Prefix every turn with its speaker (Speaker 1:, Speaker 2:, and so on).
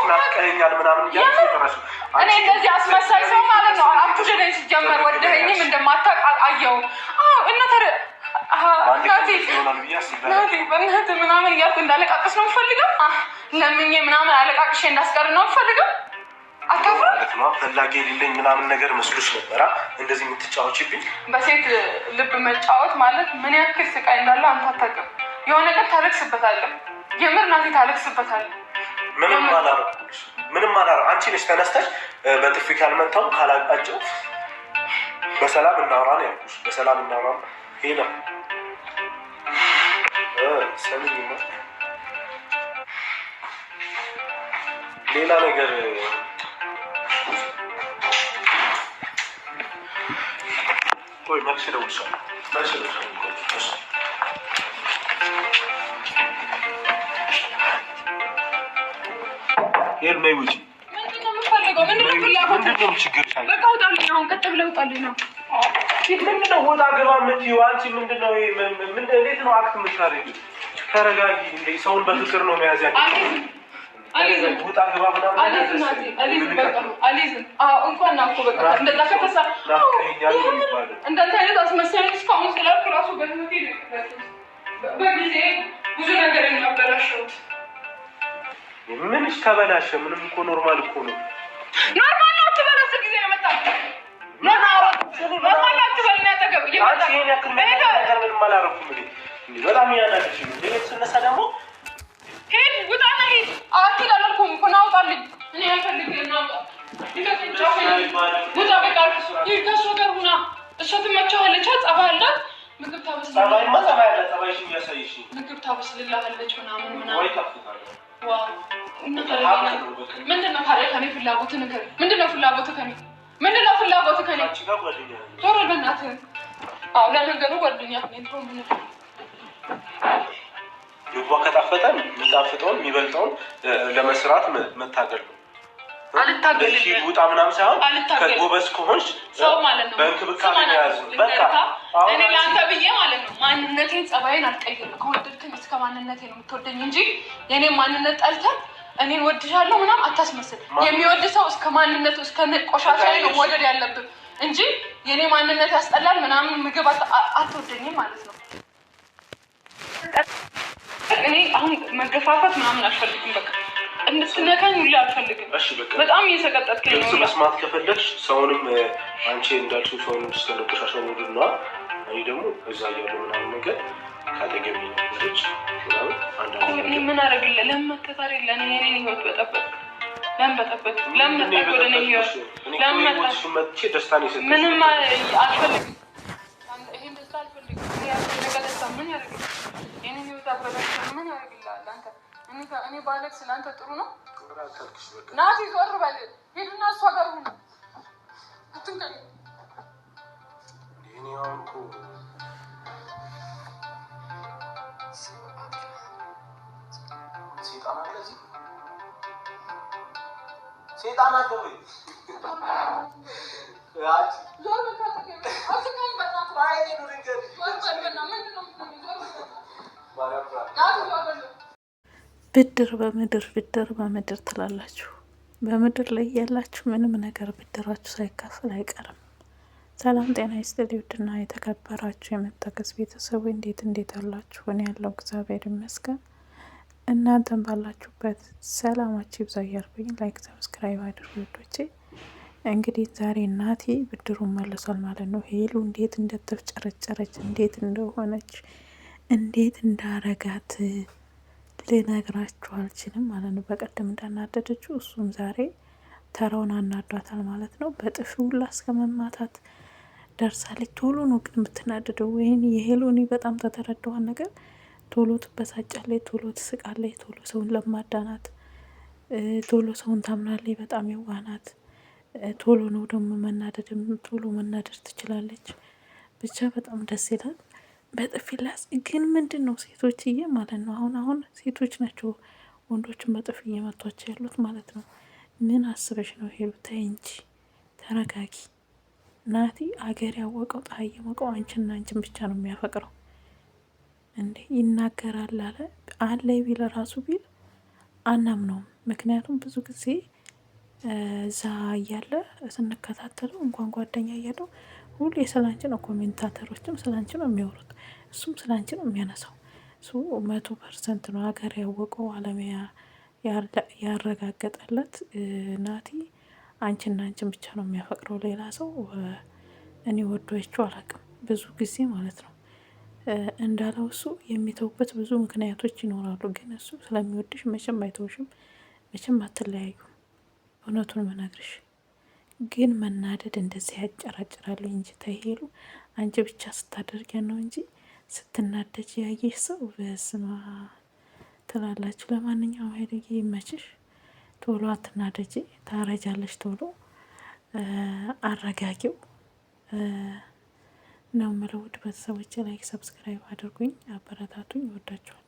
Speaker 1: ናፍቀኸኛል ምናምን እያልሽ የተረሱ
Speaker 2: እኔ እንደዚህ አስመሳይ ሰው ማለት ነው። አትወደደኝ ሲጀመር ወደኸኝም እንደማታውቅ አየሁ። እና ታዲያ ናቲ በእናትህ ምናምን እያልኩ እንዳለቃቅስ ነው የምፈልገው። ለምኜ ምናምን አለቃቅሼ እንዳስቀር ነው የምፈልገው። አታፍርም?
Speaker 1: ፈላጊ የሌለኝ ምናምን ነገር መስሎሽ ነበራ እንደዚህ የምትጫወችብኝ።
Speaker 2: በሴት ልብ መጫወት ማለት ምን ያክል ስቃይ እንዳለው አንተ አታውቅም። የሆነ ቀን ታለቅስበታለህ። የምር ናቲ ታለቅስበታለህ።
Speaker 1: ምንም አላረኩልሽ፣ ምንም አላረኩ። አንቺ ነሽ ተነስተሽ በጥፊ ካልመታው ካላቃጨው በሰላም እናውራ ነው ያልኩሽ። በሰላም እናውራ ሄና ሰሚኝማ ሌላ ነገር ቆይ መልስ ደውልሻለሁ። ነይ ውጪ።
Speaker 2: ምንድን ነው የምትፈልገው? ምንድን ነው ፍላጎት?
Speaker 1: ምንድን ነው ችግርሽ?
Speaker 2: በቃ ውጣልኝ አሁን፣ ቀጥ ብለህ ውጣልኝ ነው።
Speaker 1: ምንድን ነው ወጣ ገባ የምትይው አንቺ? ምንድን ነው እንዴት ነው አክት የምታደርጊው? ተረጋጊ። እንደ ሰውን በፍቅር ነው መያዝ ያለብሽ። አሊዝም ውጣ ገባ ምናምን
Speaker 2: አሊዝም በቃ አሊዝም እንኳን ናፍቆ በቃ እንደዛ ከተሳ እንዳንተ አይነት አስመሳይ እስካሁን ስላልኩ ራሱ በህይወቴ በጊዜ ብዙ ነገር የሚያበላሸውት
Speaker 1: ምንሽ ተበላሸ? ምንም እኮ ኖርማል እኮ ነው።
Speaker 2: ኖርማል ነው ተበላሸ ጊዜ ነው መጣ ኖርማል ነው ተበላሸ ያጠገብ ይመጣ
Speaker 1: ይሄን ያክል ነገር ምንም አላረኩም እንዴ በጣም ያናደድሽ ነው። ለኔ ስነሳ ደግሞ
Speaker 2: ሄድ ውጣና ሄድ አትል አላልኩም እኮ ነው። አውጣልኝ እኔ አልፈልግም ነው ውጣ በቃ ይሄ ከእሷ ጋር ሁና እሷ ትመቸዋለች። ጸባይ አላት ምግብ
Speaker 1: ታበስልልሃለች
Speaker 2: ምግብ ታበስልልሃለች ምናምን
Speaker 1: ወይ ታፍታለች።
Speaker 2: ዋው ምንድን ነው ታዲያ ከኔ ፍላጎትህ ንገረኝ። ምንድን ነው ፍላጎትህ ከኔ? ምንድን ነው ፍላጎትህ ከኔ? ዞር በል በእናትህ። አዎ ለነገሩ ጓደኛ ነኝ። ተው ምን
Speaker 1: ምግቧ ከጣፈጠ የሚጣፍጠውን የሚበልጠውን ለመስራት መታገል ነው።
Speaker 2: አልታገልም
Speaker 1: ውጣ ምናምን ሳይሆን ከጎበዝ ከሆንሽ
Speaker 2: ሰው ማለት ነው
Speaker 1: በእንክብካቤ ያዝ። በቃ
Speaker 2: እኔ ለአንተ ብዬ ማለት ነው ማንነቴን ጸባይን አልቀይርም። ከወደድከኝ እስከ ማንነቴ ነው የምትወደኝ እንጂ የኔ ማንነት ጠልተህ እኔን ወድሻለሁ ምናምን አታስመስል። የሚወድ ሰው እስከ ማንነቱ እስከ ቆሻሻ ነው መውደድ ያለብን እንጂ የኔ ማንነት ያስጠላል ምናምን ምግብ አትወደኝም ማለት ነው። እኔ አሁን መገፋፋት ምናምን አልፈልግም። በቃ እንድትነካኝ ሁሌ አልፈልግም። በጣም እየሰቀጠጥከኝ ነው።
Speaker 1: መስማት ከፈለግሽ ሰውንም አንቺ እንዳልሽው ሰውንም እስከለቆሻሻው ወድና እኔ ደግሞ እዛ እያለሁ ምናምን ነገር ካጠገቢ ነበረች ምናምን አንዳንድ
Speaker 2: እኔ ምን አደረግልህ? ለምን መተታሪ ለእኔ የኔን ህይወት በጠበቅ ለምን በጠበቅ ለምን መጣህ ወደ እኔ ህይወት? ለምን መጣህ?
Speaker 1: መጥቼ ደስታን ይሰጥ
Speaker 2: ምንም አልፈልግም። ይሄን ደስታ አልፈልግም። ነገር ደስታ ምን ያደርግልህ? የኔን ህይወት አበላሽ ምን ያደርግልሃል አንተ? እኔ ባለክ ስለአንተ ጥሩ ነው? ናቲ ዞር በል ሄድና እሷ ጋር ሁን። አትንከኝ
Speaker 1: እኔ አሁን እኮ ሴጣን አለ እዚህ ሴጣን አለ ወይ?
Speaker 2: ዞር በል አትንከኝ በጣም ባይ ነው ነገር ዞር በል ምንድን ነው
Speaker 3: ብድር በምድር ትላላችሁ። በምድር ላይ ያላችሁ ምንም ነገር ብድራችሁ ሳይካፈል አይቀርም። ሰላም ጤና ይስጥልኝ ውድና የተከበራችሁ የመታገስ ቤተሰቡ እንዴት አላችሁ? እኔ ያለው እግዚአብሔር ይመስገን። እናንተም ባላችሁበት ሰላማችሁ ይብዛ እያልኩኝ ላይክ ሰብስክራይብ አድርጉ ውዶቼ። እንግዲህ ዛሬ ናቲ ብድሩን መልሷል ማለት ነው። ሄሉ እንዴት እንደተፍጨረጨረች እንዴት እንደሆነች እንዴት እንዳረጋት ልነግራችሁ አልችልም ማለት ነው። በቀደም እንዳናደደችው እሱም ዛሬ ተራውን አናዷታል ማለት ነው። በጥፊ ሁላ እስከ መማታት ደርሳለች። ቶሎ ነው ግን የምትናደደው። ወይኔ የሄሉ እኔ በጣም ተተረዳዋን ነገር ቶሎ ትበሳጫለች፣ ቶሎ ትስቃለች፣ ቶሎ ሰውን ለማዳናት፣ ቶሎ ሰውን ታምናለች። በጣም የዋናት ቶሎ ነው ደግሞ መናደድም ቶሎ መናደድ ትችላለች። ብቻ በጣም ደስ ይላል። በጥፊ ላስ ግን ምንድን ነው ሴቶችዬ ማለት ነው አሁን ሴቶች ናቸው ወንዶችን በጥፊ እየመቷቸው ያሉት ማለት ነው። ምን አስበሽ ነው ሄሉ? ተይ እንጂ ተረጋጊ። ናቲ አገር ያወቀው ፀሐይ የሞቀው አንቺና አንቺን ብቻ ነው የሚያፈቅረው እንዴ። ይናገራል አለ ቢል ራሱ ቢል አናምነውም። ምክንያቱም ብዙ ጊዜ እዛ እያለ ስንከታተለው እንኳን ጓደኛ እያለው ሁሌ ስላንቺ ነው፣ ኮሜንታተሮችም ስላንቺ ነው የሚያወሩት፣ እሱም ስላንቺ ነው የሚያነሳው። እሱ 100% ነው ሀገር ያወቀው አለሚያ ያረጋገጠለት ናቲ አንቺና አንቺን ብቻ ነው የሚያፈቅረው፣ ሌላ ሰው እኔ ወዷቸው አላውቅም። ብዙ ጊዜ ማለት ነው እንዳለው እሱ የሚተውበት ብዙ ምክንያቶች ይኖራሉ። ግን እሱ ስለሚወድሽ መቼም አይተውሽም፣ መቼም አትለያዩ። እውነቱን መናግርሽ ግን መናደድ እንደዚህ ያጨራጭራሉ እንጂ ተሄሉ አንቺ ብቻ ስታደርጊያ ነው እንጂ ስትናደጅ ያየሽ ሰው በስማ ትላላችሁ። ለማንኛውም ሀይልዬ ይመችሽ፣ ቶሎ አትናደጂ፣ ታረጃለሽ ቶሎ። አረጋጊው ነው የምለው። ውድ ቤተሰቦቼ ላይክ ሰብስክራይብ አድርጉኝ፣ አበረታቱኝ። ወዳችኋል።